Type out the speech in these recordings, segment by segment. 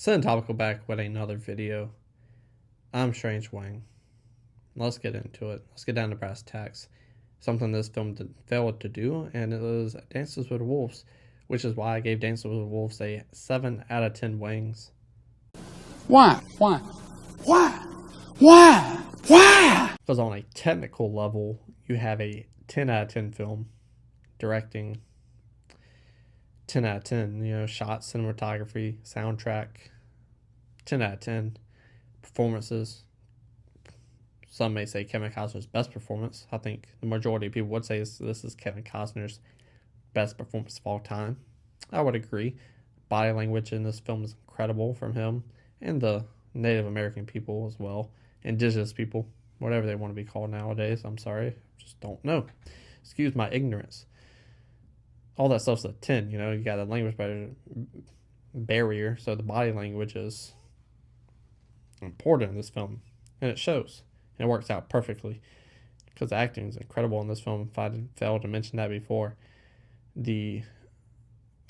Send Topical back with another video. I'm Strange Wang. Let's get into it. Let's get down to brass tacks. Something this film failed to do, and it was Dances with Wolves, which is why I gave Dances with Wolves a 7 out of 10 wings. Why? Why? Because on a technical level, you have a 10 out of 10 film. Directing, 10 out of 10. Shots, cinematography, soundtrack, 10 out of 10. Performances, some may say Kevin Costner's best performance. I think the majority of people would say this is Kevin Costner's best performance of all time. I would agree. Body language in this film is incredible from him and the Native American people as well. Indigenous people, whatever they want to be called nowadays. I'm sorry. Just don't know. Excuse my ignorance. All that stuff's a 10. You got a language barrier, so the body language is important in this film, and it shows, and it works out perfectly because the acting is incredible in this film. If I failed to mention that before, the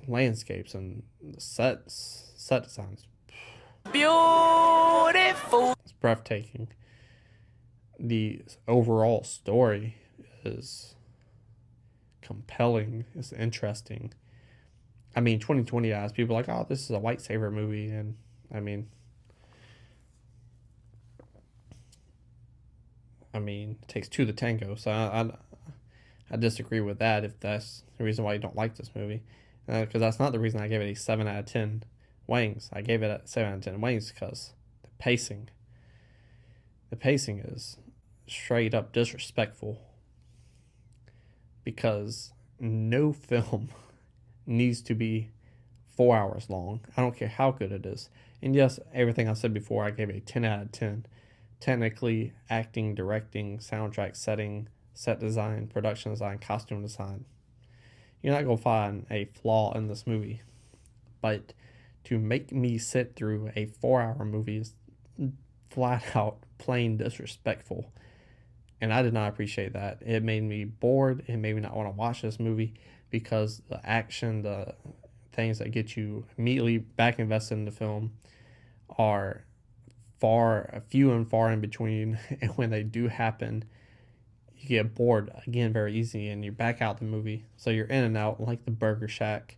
landscapes and the set designs, Beautiful. it's breathtaking. The overall story is compelling. It's interesting. 2020 eyes, people are like, oh, this is a lightsaber movie, and it takes two to tango, so I disagree with that if that's the reason why you don't like this movie. Because that's not the reason I gave it a 7 out of 10 wings. I gave it a 7 out of 10 wings because the pacing is straight up disrespectful. Because no film needs to be 4 hours long. I don't care how good it is. And yes, everything I said before, I gave it a 10 out of 10. Technically, acting, directing, soundtrack, setting, set design, production design, costume design. You're not going to find a flaw in this movie. But to make me sit through a 4-hour movie is flat out plain disrespectful. And I did not appreciate that. It made me bored. It made me not want to watch this movie because the action, the things that get you immediately back invested in the film are few and far in between, and when they do happen, you get bored again very easy, and you're back out the movie. So you're in and out like the Burger Shack,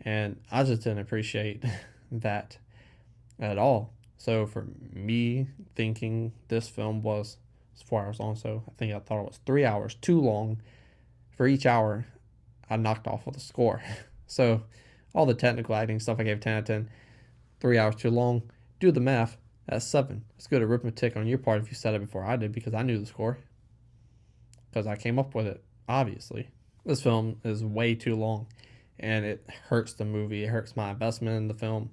and I just didn't appreciate that at all. So for me, thinking this film was 4 hours long, so I thought it was 3 hours too long. For each hour, I knocked off with a score. So all the technical acting stuff I gave 10 out of 10. 3 hours too long. Do the math. That's 7. It's good arithmetic on your part if you said it before I did, because I knew the score. Because I came up with it, obviously. This film is way too long, and it hurts the movie. It hurts my investment in the film,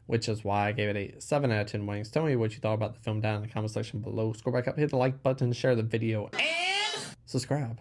which is why I gave it a 7 out of 10 wings. Tell me what you thought about the film down in the comment section below. Scroll back up, hit the like button, share the video, and subscribe.